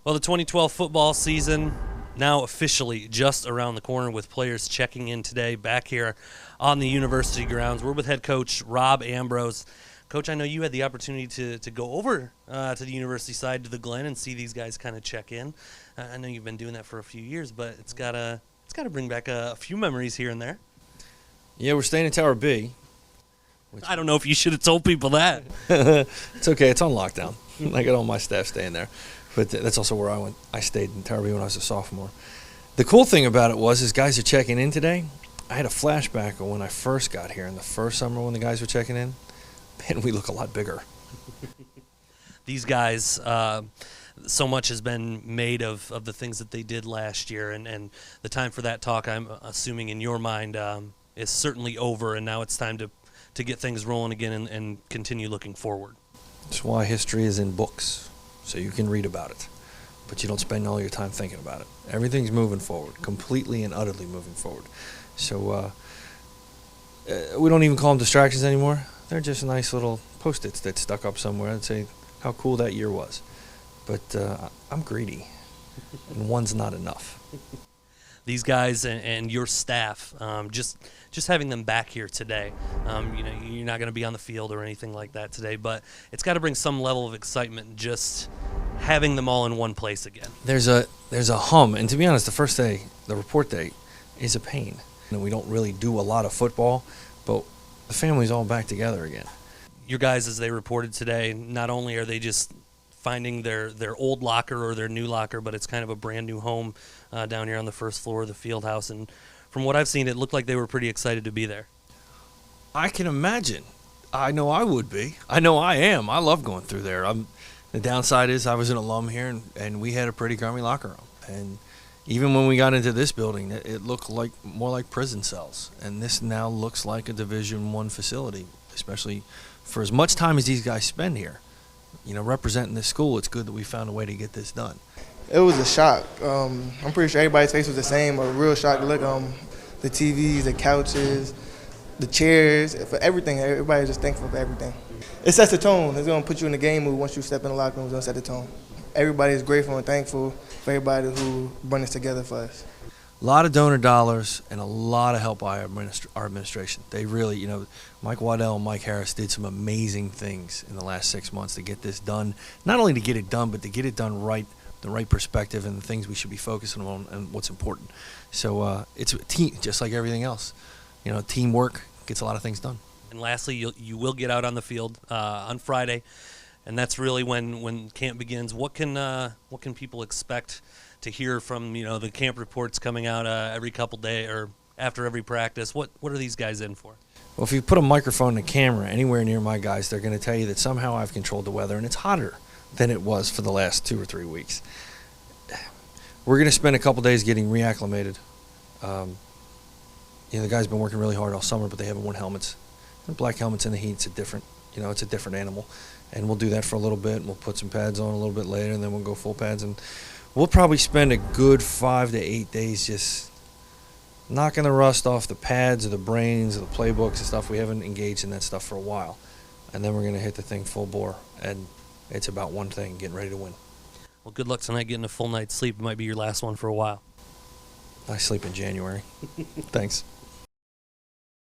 Well, the 2012 football season now officially just around the corner with players checking in today back here on the university grounds. We're with head coach Rob Ambrose. Coach, I know you had the opportunity to go over to the university side to the Glen and see these guys kind of check in. I know you've been doing that for a few years, but it's gotta bring back a few memories here and there. Yeah, we're staying in Tower B. I don't know if you should have told people that. It's okay. It's on lockdown. I got all my staff staying there. But that's also where I went. I stayed in Tower B when I was a sophomore. The cool thing about it was guys are checking in today. I had a flashback of when I first got here in the first summer when the guys were checking in. Man, we look a lot bigger. These guys, so much has been made of the things that they did last year, and the time for that talk, I'm assuming in your mind, is certainly over, and now it's time to get things rolling again and continue looking forward. That's why history is in books, so you can read about it, but you don't spend all your time thinking about it. Everything's moving forward, completely and utterly moving forward. So we don't even call them distractions anymore. They're just nice little Post-its that stuck up somewhere and say how cool that year was. But I'm greedy, and one's not enough. These guys and your staff, just having them back here today, you're not going to be on the field or anything like that today, but it's got to bring some level of excitement just having them all in one place again. There's a hum, and to be honest, the first day, the report day, is a pain. And we don't really do a lot of football, but the family's all back together again. Your guys, as they reported today, not only are they just finding their old locker or their new locker, but it's kind of a brand new home down here on the first floor of the field house. And from what I've seen, it looked like they were pretty excited to be there. I can imagine. I know I would be. I know I am. I love going through there. The downside is I was an alum here, and we had a pretty crummy locker room. And even when we got into this building, it looked like more like prison cells. And this now looks like a Division I facility, especially for as much time as these guys spend here. Representing this school, it's good that we found a way to get this done. It was a shock. I'm pretty sure everybody's face was the same, a real shock to look the TVs, the couches, the chairs, for everything. Everybody's just thankful for everything. It sets the tone. It's going to put you in the game mood once you step in the locker room. It's going to set the tone. Everybody is grateful and thankful for everybody who brought this together for us. A lot of donor dollars and a lot of help by our administration. They really, Mike Waddell and Mike Harris did some amazing things in the last 6 months to get this done. Not only to get it done, but to get it done right, the right perspective and the things we should be focusing on and what's important. So it's a team, just like everything else. Teamwork gets a lot of things done. And lastly, you will get out on the field on Friday, and that's really when camp begins. What can people expect to hear from the camp reports coming out every couple days or after every practice? What are these guys in for? Well, if you put a microphone and a camera anywhere near my guys, they're going to tell you that somehow I've controlled the weather, and it's hotter than it was for the last 2 or 3 weeks. We're going to spend a couple days getting reacclimated. The guys have been working really hard all summer, but they haven't worn helmets. The black helmets in the heat, it's a different animal. And we'll do that for a little bit, and we'll put some pads on a little bit later, and then we'll go full pads. And we'll probably spend a good 5 to 8 days just knocking the rust off the pads or the brains or the playbooks and stuff. We haven't engaged in that stuff for a while. And then we're going to hit the thing full bore. And it's about one thing, getting ready to win. Well, good luck tonight getting a full night's sleep. It might be your last one for a while. I sleep in January. Thanks.